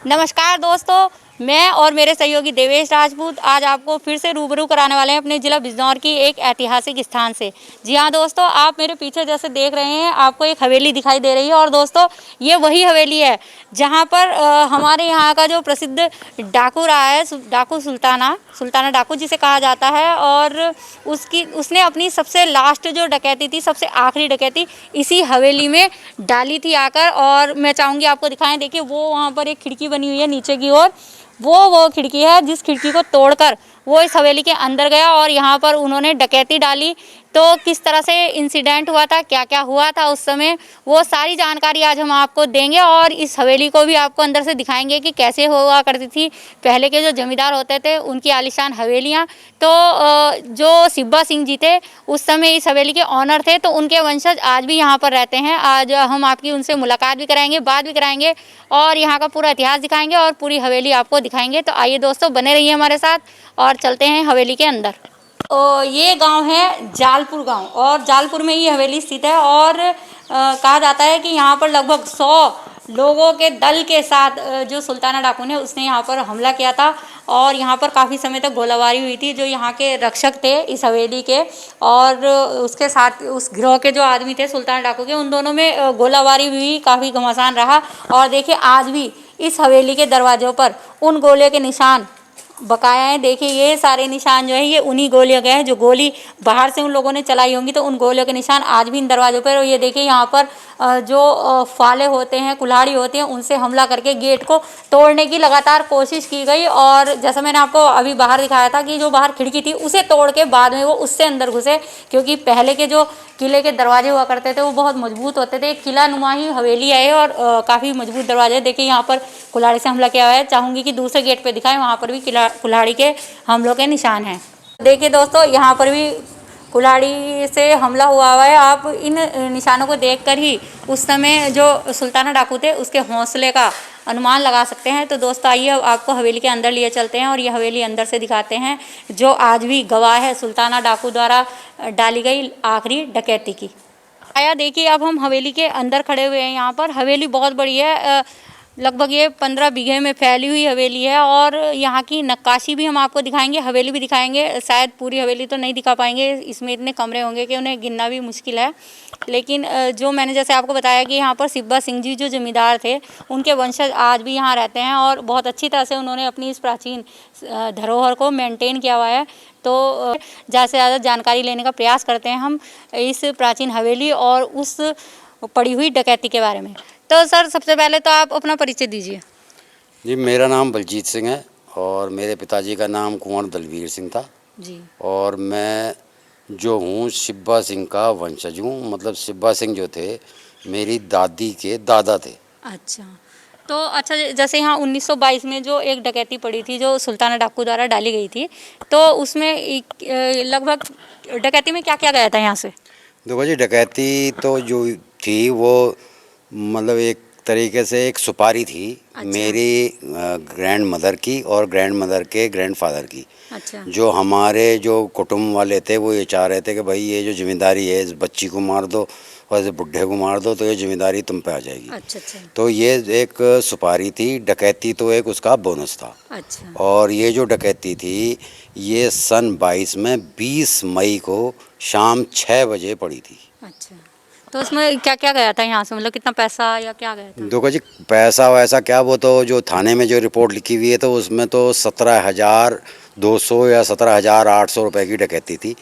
नमस्कार दोस्तों, मैं और मेरे सहयोगी देवेश राजपूत आज आपको फिर से रूबरू कराने वाले हैं अपने ज़िला बिजनौर की एक ऐतिहासिक स्थान से। जी हाँ दोस्तों, आप मेरे पीछे जैसे देख रहे हैं आपको एक हवेली दिखाई दे रही है और दोस्तों ये वही हवेली है जहाँ पर हमारे यहाँ का जो प्रसिद्ध डाकू रहा है, डाकू सुल्ताना डाकू जिसे कहा जाता है, और उसने अपनी सबसे लास्ट जो डकैती थी, सबसे आखिरी डकैती इसी हवेली में डाली थी आकर। और मैं चाहूँगी आपको दिखाएं, देखिए वो वहाँ पर एक खिड़की बनी हुई है नीचे की ओर, वो खिड़की है जिस खिड़की को तोड़कर वो इस हवेली के अंदर गया और यहाँ पर उन्होंने डकैती डाली। तो किस तरह से इंसिडेंट हुआ था, क्या क्या हुआ था उस समय, वो सारी जानकारी आज हम आपको देंगे और इस हवेली को भी आपको अंदर से दिखाएंगे कि कैसे हुआ करती थी पहले के जो जमींदार होते थे उनकी आलीशान हवेलियाँ। तो जो सिब्बा सिंह जी थे उस समय इस हवेली के ऑनर थे, तो उनके वंशज आज भी यहाँ पर रहते हैं। आज हम आपकी उनसे मुलाकात भी कराएंगे, बात भी कराएंगे और यहाँ का पूरा इतिहास दिखाएंगे और पूरी हवेली आपको दिखाएंगे। तो आइए दोस्तों, बने रहिए हमारे साथ और चलते हैं हवेली के अंदर। तो ये गांव है जालपुर गांव और जालपुर में ये हवेली स्थित है और कहा जाता है कि यहाँ पर लगभग 100 लोगों के दल के साथ जो सुल्ताना डाकू ने उसने यहाँ पर हमला किया था और यहाँ पर काफ़ी समय तक गोलाबारी हुई थी। जो यहाँ के रक्षक थे इस हवेली के और उसके साथ उस गिरोह के जो आदमी थे सुल्ताना डाकू के, उन दोनों में गोलाबारी हुई, काफ़ी घमासान रहा। और देखिए आज भी इस हवेली के दरवाज़ों पर उन गोले के निशान बकाया है। देखिए ये सारे निशान जो है ये उन्हीं गोलियों के हैं, जो गोली बाहर से उन लोगों ने चलाई होंगी, तो उन गोलियों के निशान आज भी इन दरवाज़ों पर। और ये देखिए यहाँ पर जो फाले होते हैं, कुल्हाड़ी होते हैं, उनसे हमला करके गेट को तोड़ने की लगातार कोशिश की गई। और जैसा मैंने आपको अभी बाहर दिखाया था कि जो बाहर खिड़की थी उसे तोड़ के बाद में वो उससे अंदर घुसे, क्योंकि पहले के जो किले के दरवाजे हुआ करते थे वो बहुत मजबूत होते थे। एक किला नुमा ही हवेली है और काफ़ी मजबूत दरवाजे। देखिए यहाँ पर कुल्हाड़ी से हमला किया हुआ है। चाहूँगी कि दूसरे गेट पे दिखाएं, वहाँ पर भी कुल्हाड़ी के हमलों के निशान हैं। देखिए दोस्तों, यहाँ पर भी कुल्हाड़ी से हमला हुआ है। आप इन निशानों को देखकर ही उस समय जो सुल्ताना डाकू थे उसके हौसले का अनुमान लगा सकते हैं। तो दोस्तों आइए अब आपको हवेली के अंदर लिए चलते हैं और ये हवेली अंदर से दिखाते हैं, जो आज भी गवाह है सुल्ताना डाकू द्वारा डाली गई आखिरी डकैती की। आया देखिए, अब हम हवेली के अंदर खड़े हुए हैं। यहाँ पर हवेली बहुत बड़ी है, लगभग ये 15 बीघे में फैली हुई हवेली है और यहाँ की नक्काशी भी हम आपको दिखाएंगे, हवेली भी दिखाएंगे। शायद पूरी हवेली तो नहीं दिखा पाएंगे, इसमें इतने कमरे होंगे कि उन्हें गिनना भी मुश्किल है। लेकिन जो मैंने जैसे आपको बताया कि यहाँ पर सिब्बा सिंह जी जो जमींदार थे उनके वंशज आज भी यहाँ रहते हैं और बहुत अच्छी तरह से उन्होंने अपनी इस प्राचीन धरोहर को मेंटेन किया हुआ है। तो ज़्यादा से ज़्यादा जानकारी लेने का प्रयास करते हैं हम इस प्राचीन हवेली और उस पड़ी हुई डकैती के बारे में। तो सर सबसे पहले तो आप अपना परिचय दीजिए। जी, मेरा नाम बलजीत सिंह है और मेरे पिताजी का नाम कुंवर दलवीर सिंह था जी। और मैं जो हूँ सिब्बा सिंह का वंशज हूँ। मतलब सिब्बा सिंह जो थे मेरी दादी के दादा थे। अच्छा, तो अच्छा जैसे यहाँ 1922 में जो एक डकैती पड़ी थी जो सुल्ताना डाकू द्वारा डाली गई थी, तो उसमें लगभग डकैती में क्या क्या गया था यहाँ से? देखो जी, डकैती तो जो थी वो मतलब एक तरीके से एक सुपारी थी। अच्छा। मेरी ग्रैंड मदर की और ग्रैंड मदर के ग्रैंडफादर की। अच्छा। जो हमारे जो कुटुंब वाले थे वो ये चाह रहे थे कि भाई ये जो जिम्मेदारी है इस बच्ची को मार दो और इस बुढ़े को मार दो तो ये जिम्मेदारी तुम पे आ जाएगी। अच्छा अच्छा। तो ये एक सुपारी थी, डकैती तो एक उसका बोनस था। अच्छा। और ये जो डकैती थी ये सन 22 में 20 मई को शाम 6 बजे पड़ी थी। अच्छा, तो उसमें क्या क्या गया था यहाँ से, मतलब कितना पैसा या क्या गया था? देखो जी, पैसा वैसा क्या, वो तो जो थाने में जो रिपोर्ट लिखी हुई है तो उसमें तो 17,200 या 17,800 रुपए की डकैती थी।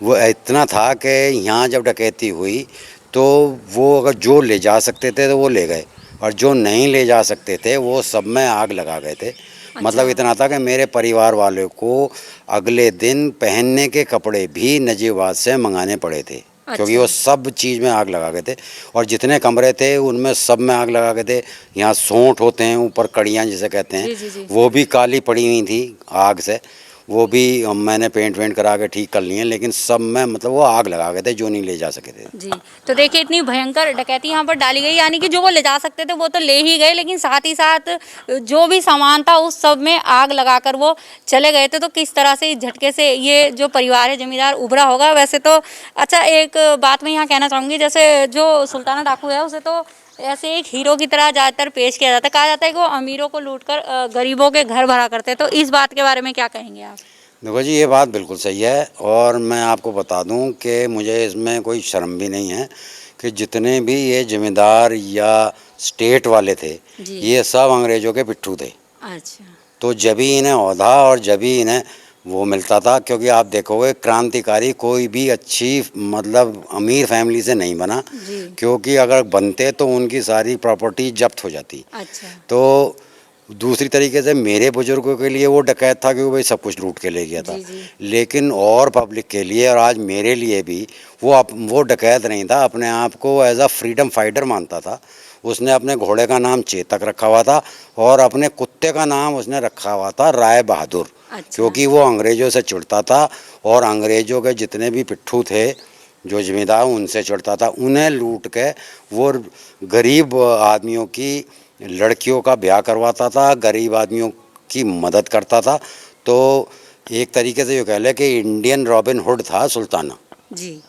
वो इतना था कि यहाँ जब डकैती हुई तो वो अगर जो ले जा सकते थे तो वो ले गए और जो नहीं ले जा सकते थे वो सब में आग लगा गए थे। अच्छा। मतलब इतना था कि मेरे परिवार वालों को अगले दिन पहनने के कपड़े भी नजीबाबाद से मंगाने पड़े थे। अच्छा। क्योंकि वो सब चीज़ में आग लगा गए थे और जितने कमरे थे उनमें सब में आग लगा गए थे। यहाँ सोंठ होते हैं, ऊपर कड़ियाँ जिसे कहते हैं, जी। वो भी काली पड़ी हुई थी आग से। वो भी मैंने पेंट करा के ठीक कर लिए, लेकिन सब में मतलब वो आग लगा गए थे जो नहीं ले जा सके थे। जी, तो देखिए इतनी भयंकर डकैती यहाँ पर डाली गई, यानी कि जो वो ले जा सकते थे वो तो ले ही गए, लेकिन साथ ही साथ जो भी सामान था उस सब में आग लगाकर वो चले गए थे। तो किस तरह से इस झटके से ये जो परिवार है जमींदार उभरा होगा। वैसे तो अच्छा, एक बात मैं यहाँ कहना चाहूँगी, जैसे जो सुल्ताना डाकू है उसे तो ऐसे एक हीरो की तरह ज़्यादातर पेश किया जाता है। कहा जाता है कि वो अमीरों को लूटकर गरीबों के घर भरा करते, तो इस बात के बारे में क्या कहेंगे आप? देखो जी, ये बात बिल्कुल सही है और मैं आपको बता दूं कि मुझे इसमें कोई शर्म भी नहीं है कि जितने भी ये ज़मींदार या स्टेट वाले थे, जी। ये सब अंग्रेज़ों के पिट्ठू थे। अच्छा। तो जब ही इन्हें ओहदा और जब ही इन्हें वो मिलता था, क्योंकि आप देखोगे क्रांतिकारी कोई भी अच्छी मतलब अमीर फैमिली से नहीं बना, जी। क्योंकि अगर बनते तो उनकी सारी प्रॉपर्टी जब्त हो जाती। अच्छा। तो दूसरी तरीके से मेरे बुजुर्गों के लिए वो डकैत था क्योंकि भाई सब कुछ लूट के ले गया था। जी, जी। लेकिन और पब्लिक के लिए और आज मेरे लिए भी वो डकैत नहीं था, अपने आप को एज अ फ्रीडम फाइटर मानता था। उसने अपने घोड़े का नाम चेतक रखा हुआ था और अपने कुत्ते का नाम उसने रखा हुआ था राय बहादुर। अच्छा। क्योंकि वो अंग्रेज़ों से चिढ़ता था और अंग्रेज़ों के जितने भी पिट्ठू थे जो ज़मींदार उनसे चिढ़ता था, उन्हें लूट के वो गरीब आदमियों की लड़कियों का ब्याह करवाता था, गरीब आदमियों की मदद करता था। तो एक तरीके से ये कह लें कि इंडियन रॉबिन हुड था सुल्ताना। जी।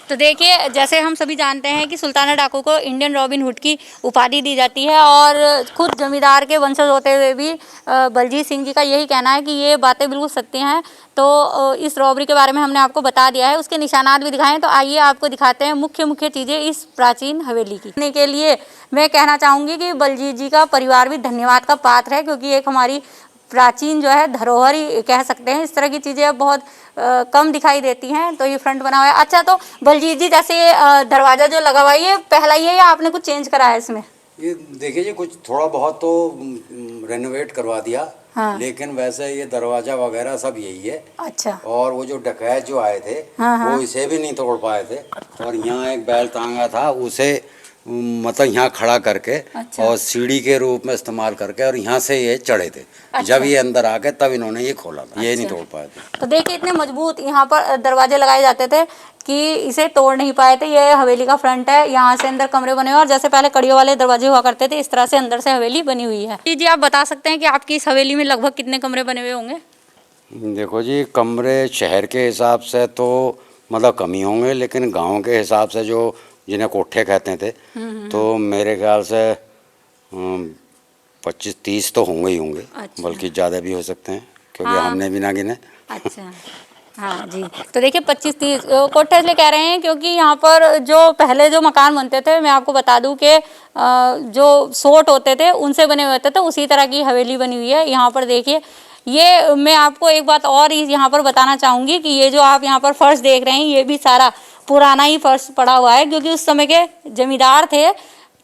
तो देखिए, जैसे हम सभी जानते हैं कि सुल्ताना डाकू को इंडियन रॉबिन हुड की उपाधि दी जाती है और खुद जमींदार के वंशज होते हुए भी बलजीत सिंह जी का यही कहना है कि ये बातें बिल्कुल सत्य हैं। तो इस रॉबरी के बारे में हमने आपको बता दिया है, उसके निशानात भी दिखाए हैं। तो आइए आपको दिखाते हैं मुख्य मुख्य चीज़ें इस प्राचीन हवेली की। के लिए मैं कहना चाहूँगी कि बलजीत जी का परिवार भी धन्यवाद का पात्र है, क्योंकि एक हमारी प्राचीन जो है धरोहर ही कह सकते हैं। इस तरह की चीज़ें अब बहुत कम दिखाई देती हैं। तो ये फ्रंट बना हुआ है। अच्छा, तो बलजीत जी, जैसे ये दरवाज़ा जो लगा हुआ है, ये पहला ही है या आपने कुछ चेंज करा है इसमें? ये देखिए जी, कुछ थोड़ा बहुत तो रेनोवेट करवा दिया। हाँ। लेकिन वैसे ये दरवाज़ा वगैरह सब यही है। अच्छा। और वो जो डकैत जो आए थे, हाँ, हाँ। वो इसे भी नहीं तोड़ पाए थे। और यहाँ एक बैल टांगा था, उसे मतलब यहाँ खड़ा करके अच्छा। और सीढ़ी के रूप में इस्तेमाल करके और यहाँ से ये चढ़े थे। अच्छा। जब ये अंदर आ गए तब इन्होंने ये खोला था। ये नहीं अच्छा। तोड़ पाए थे। तो देखिए, इतने मजबूत यहाँ पर दरवाजे लगाए जाते थे कि इसे तोड़ नहीं पाए थे। ये हवेली का फ्रंट है, यहाँ से अंदर कमरे बने हुए और जैसे पहले कड़ियों वाले दरवाजे हुआ करते थे, इस तरह से अंदर से हवेली बनी हुई है। जी, आप बता सकते हैं कि आपकी इस हवेली में लगभग कितने कमरे बने हुए होंगे? देखो जी, कमरे शहर के हिसाब से तो मतलब कम ही होंगे, लेकिन गांव के हिसाब से जो जिन्हें कोठे कहते थे, तो मेरे ख्याल से 25-30 तो होंगे ही होंगे। अच्छा। बल्कि ज़्यादा भी हो सकते हैं, क्योंकि हाँ। हमने भी ना गिने। अच्छा। हाँ जी। तो देखिए, 25-30 कोठे इसलिए कह रहे हैं क्योंकि यहाँ पर जो पहले जो मकान बनते थे, मैं आपको बता दूं कि जो सोट होते थे उनसे बने हुए होते थे, उसी तरह की हवेली बनी हुई है। यहाँ पर देखिए, ये मैं आपको एक बात और यहाँ पर बताना चाहूँगी कि ये जो आप यहाँ पर फर्श देख रहे हैं, ये भी सारा पुराना ही फर्श पड़ा हुआ है, क्योंकि उस समय के जमींदार थे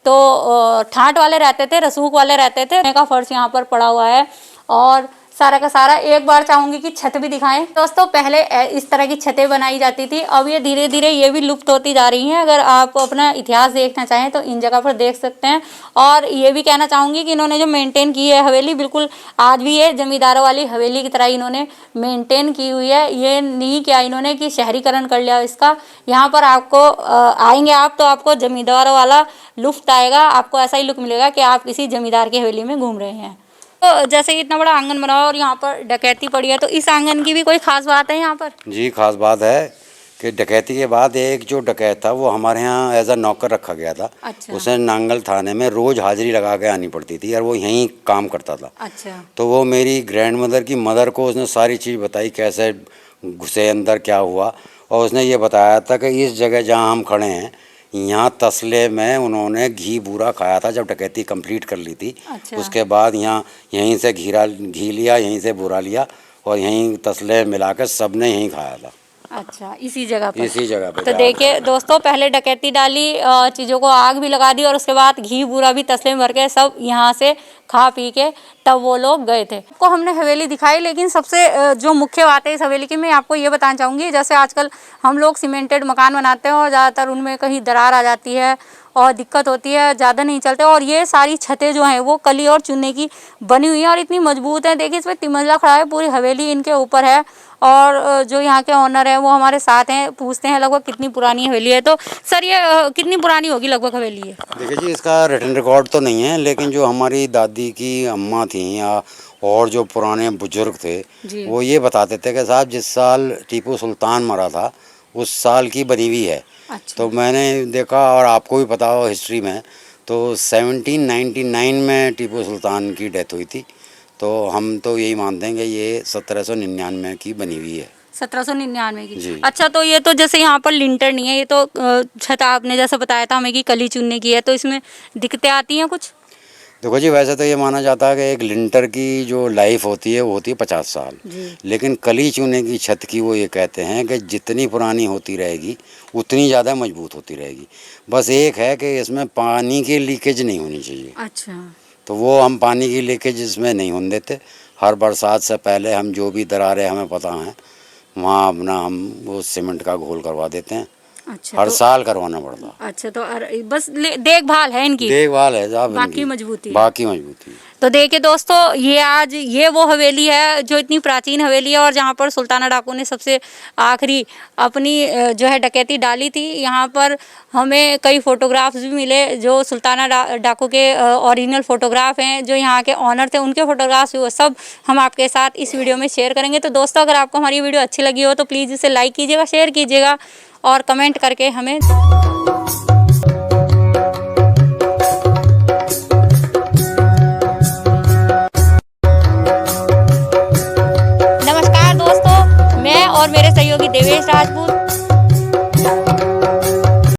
तो ठाट वाले रहते थे, रसूख वाले रहते थे। का फर्श यहाँ पर पड़ा हुआ है और सारा का सारा। एक बार चाहूंगी कि छत भी दिखाएं। दोस्तों, पहले इस तरह की छतें बनाई जाती थी, अब ये धीरे धीरे ये भी लुप्त होती जा रही हैं। अगर आप अपना इतिहास देखना चाहें तो इन जगह पर देख सकते हैं। और ये भी कहना चाहूँगी कि इन्होंने जो मेंटेन की है हवेली, बिल्कुल आज भी ये जमींदारों वाली हवेली की तरह इन्होंने मेंटेन की हुई है। ये नहीं किया इन्होंने कि शहरीकरण कर लिया इसका। यहाँ पर आपको आएंगे आप तो आपको जमींदारों वाला लुफ्त आएगा, आपको ऐसा ही लुक मिलेगा कि आप किसी जमींदार की हवेली में घूम रहे हैं। तो जैसे इतना बड़ा आंगन बना हुआ और यहाँ पर डकैती पड़ी है, तो इस आंगन की भी कोई खास बात है यहाँ पर? जी, खास बात है कि डकैती के बाद एक जो डकैत था वो हमारे यहाँ एज अ नौकर रखा गया था। अच्छा। उसे नांगल थाने में रोज़ हाजिरी लगा के आनी पड़ती थी और वो यहीं काम करता था। अच्छा। तो वो मेरी ग्रैंड मदर की मदर को उसने सारी चीज़ बताई, कैसे घुसे अंदर, क्या हुआ। और उसने ये बताया था कि इस जगह जहाँ हम खड़े हैं, यहाँ तसले में उन्होंने घी बूरा खाया था जब डकैती कंप्लीट कर ली थी। अच्छा। उसके बाद यहाँ यहीं से घी लिया, यहीं से बूरा लिया और यहीं तसले मिला कर सब ने यहीं खाया था। अच्छा, इसी जगह पर? इसी जगह पे। तो देखिए दोस्तों, पहले डकैती डाली, चीज़ों को आग भी लगा दी और उसके बाद घी बूरा भी तसले में भर के सब यहाँ से खा पी के तब वो लोग गए थे। को हमने हवेली दिखाई, लेकिन सबसे जो मुख्य बात है इस हवेली की, मैं आपको ये बताना चाहूँगी। जैसे आजकल हम लोग सीमेंटेड मकान बनाते हैं और ज़्यादातर उनमें कहीं दरार आ जाती है और दिक्कत होती है, ज़्यादा नहीं चलते। और ये सारी छतें जो हैं वो कली और चूने की बनी हुई हैं और इतनी मजबूत हैं। देखिए, इसमें तिमंजला खड़ा है, पूरी हवेली इनके ऊपर है। और जो यहाँ के ऑनर हैं वो हमारे साथ हैं, पूछते हैं लगभग कितनी पुरानी हवेली है। तो सर, ये कितनी पुरानी होगी लगभग हवेली है? देखिए जी, इसका रिटन रिकॉर्ड तो नहीं है, लेकिन जो हमारी दादी की अम्मा थी या और जो पुराने बुजुर्ग थे, वो ये बताते थे कि साहब जिस साल टीपू सुल्तान मरा था उस साल की बनी हुई है। अच्छा। तो मैंने देखा, और आपको भी पता हो हिस्ट्री में, तो 1799 में टीपू सुल्तान की डेथ हुई थी। तो हम तो यही मानते हैं कि ये 1799 की बनी हुई है। 1799 की। जी। अच्छा, तो ये तो जैसे यहाँ पर लिंटर नहीं है, ये तो छत आपने जैसा बताया था हमें कि कली चुनने की है, तो इसमें दिक्कतें आती हैं कुछ? देखो जी, वैसे तो ये माना जाता है कि एक लिंटर की जो लाइफ होती है वो होती है 50 साल। जी। लेकिन कली चूने की छत की वो ये कहते हैं कि जितनी पुरानी होती रहेगी उतनी ज़्यादा मजबूत होती रहेगी। बस एक है कि इसमें पानी की लीकेज नहीं होनी चाहिए। अच्छा। तो वो हम पानी की लीकेज इसमें नहीं होने देते। हर बरसात से पहले हम जो भी दरारें हमें पता हैं वहाँ अपना हम वो सीमेंट का घोल करवा देते हैं। अच्छा, हर तो साल करवाना पड़ता है। अच्छा, तो बस देखभाल है इनकी, देखभाल है साहब बाकी इनकी। मजबूती है। बाकी मजबूती है। तो देखिए दोस्तों, ये आज ये वो हवेली है जो इतनी प्राचीन हवेली है और जहाँ पर सुल्ताना डाकू ने सबसे आखिरी अपनी जो है डकैती डाली थी। यहाँ पर हमें कई फोटोग्राफ्स भी मिले जो सुल्ताना डाकू के ओरिजिनल फोटोग्राफ हैं, जो यहाँ के ऑनर थे उनके फोटोग्राफ्स, वो सब हम आपके साथ इस वीडियो में शेयर करेंगे। तो दोस्तों, अगर आपको हमारी वीडियो अच्छी लगी हो तो प्लीज़ इसे लाइक कीजिएगा, शेयर कीजिएगा और कमेंट करके हमें नमस्कार दोस्तों, मैं और मेरे सहयोगी देवेश राजपूत